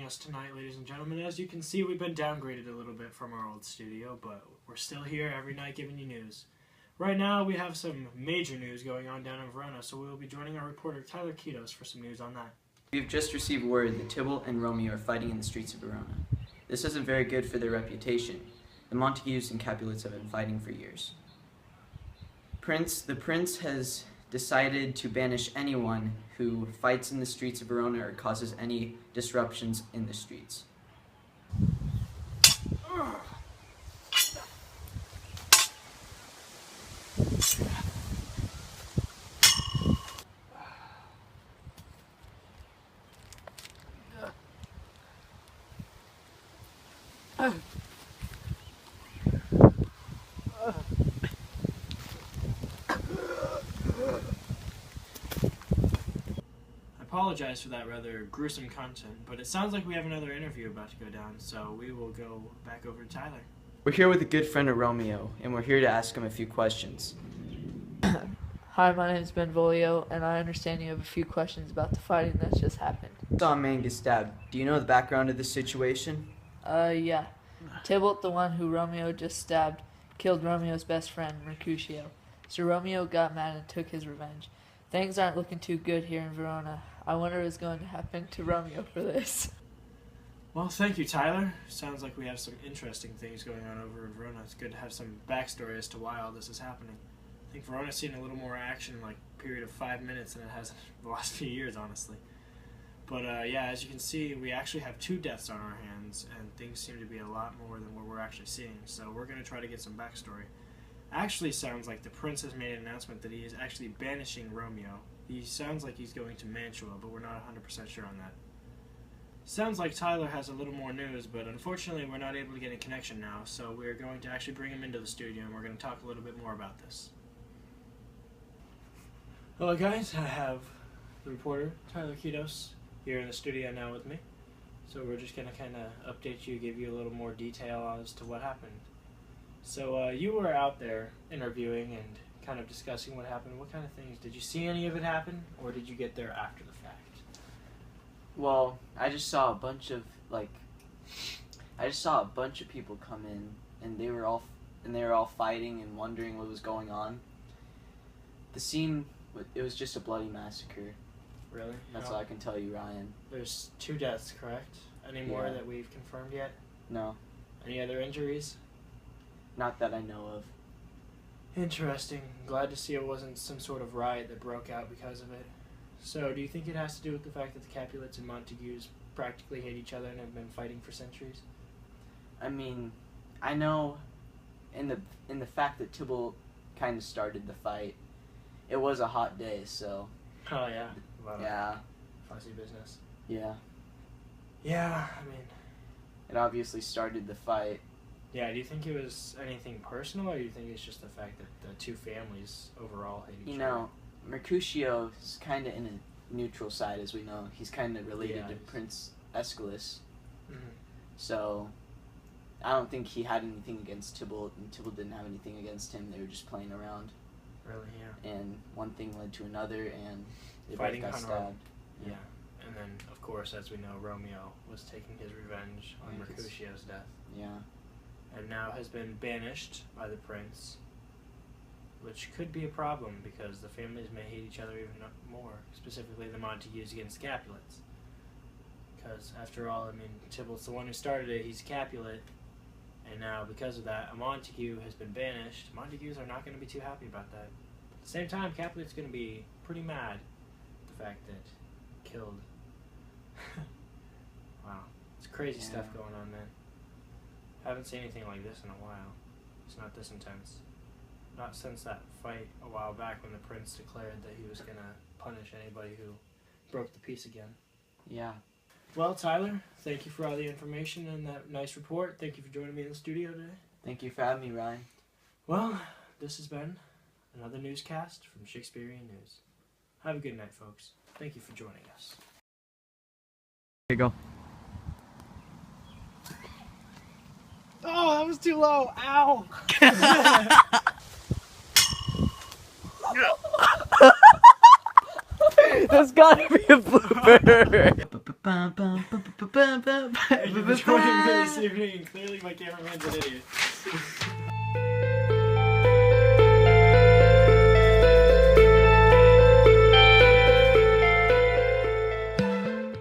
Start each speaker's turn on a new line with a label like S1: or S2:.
S1: us tonight, ladies and gentlemen. As you can see, we've been downgraded a little bit from our old studio, but we're still here every night giving you news. Right now, we have some major news going on down in Verona, so we will be joining our reporter Tyler Kitos for some news on that.
S2: We've just received word that Tybalt and Romeo are fighting in the streets of Verona. This isn't very good for their reputation. The Montagues and Capulets have been fighting for years. The prince has decided to banish anyone who fights in the streets of Verona or causes any disruptions in the streets.
S1: I apologize for that rather gruesome content, but it sounds like we have another interview about to go down, so we will go back over to Tyler.
S2: We're here with a good friend of Romeo, and we're here to ask him a few questions.
S3: Hi, my name is Benvolio, and I understand you have a few questions about the fighting that's just happened.
S2: I saw a man get stabbed. Do you know the background of this situation?
S3: Yeah. Tybalt, the one who Romeo just stabbed, killed Romeo's best friend, Mercutio. So Romeo got mad and took his revenge. Things aren't looking too good here in Verona. I wonder what's going to happen to Romeo for this.
S1: Well, thank you, Tyler. Sounds like we have some interesting things going on over in Verona. It's good to have some backstory as to why all this is happening. I think Verona's seen a little more action in like a period of 5 minutes than it has in the last few years, honestly. But yeah, as you can see, we actually have 2 deaths on our hands, and things seem to be a lot more than what we're actually seeing. So we're going to try to get some backstory. Actually sounds like the prince has made an announcement that he is actually banishing Romeo. He sounds like he's going to Mantua, but we're not 100% sure on that. Sounds like Tyler has a little more news, but unfortunately we're not able to get a connection now, so we're going to actually bring him into the studio and we're going to talk a little bit more about this. Hello guys, I have the reporter, Tyler Kitos, here in the studio now with me. So we're just going to kind of update you, give you a little more detail as to what happened. So you were out there interviewing and kind of discussing what happened. What kind of things? Did you see any of it happen, or did you get there after the fact?
S2: Well, I just saw a bunch of people come in, and they were all fighting and wondering what was going on. The scene, it was just a bloody massacre.
S1: Really?
S2: That's all I can tell you, Ryan.
S1: There's 2 deaths, correct? Any more that we've confirmed yet?
S2: No.
S1: Any other injuries?
S2: Not that I know of.
S1: Interesting. Glad to see it wasn't some sort of riot that broke out because of it. So, do you think it has to do with the fact that the Capulets and Montagues practically hate each other and have been fighting for centuries?
S2: I mean, I know in the fact that Tybalt kind of started the fight, it was a hot day, so...
S1: Oh, yeah.
S2: Yeah.
S1: Fussy business.
S2: Yeah.
S1: Yeah, I mean...
S2: It obviously started the fight.
S1: Yeah, do you think it was anything personal, or do you think it's just the fact that the 2 families overall hate each other?
S2: You know, Mercutio is kind of in a neutral side, as we know. He's kind of related to Prince Aeschylus.
S1: Mm-hmm.
S2: So, I don't think he had anything against Tybalt, and Tybalt didn't have anything against him. They were just playing around.
S1: Really, yeah.
S2: And one thing led to another, and they
S1: Fighting
S2: both got stabbed.
S1: Yeah. And then, of course, as we know, Romeo was taking his revenge on Mercutio's death.
S2: Yeah.
S1: And now has been banished by the prince, which could be a problem because the families may hate each other even more, specifically the Montagues against the Capulets. Because, after all, I mean, Tybalt's the one who started it, he's a Capulet, and now, because of that, a Montague has been banished. Montagues are not going to be too happy about that. At the same time, Capulet's going to be pretty mad at the fact that killed... Wow. It's crazy stuff going on, man. Haven't seen anything like this in a while. It's not this intense. Not since that fight a while back when the prince declared that he was going to punish anybody who broke the peace again.
S2: Yeah.
S1: Well, Tyler, thank you for all the information and that nice report. Thank you for joining me in the studio today.
S2: Thank you for having me, Ryan.
S1: Well, this has been another newscast from Shakespearean News. Have a good night, folks. Thank you for joining us.
S4: Here you go.
S1: Oh, that was too low. Ow.
S4: There's gotta be a blooper.
S1: Thank you for joining me this evening. Clearly, my cameraman's an idiot.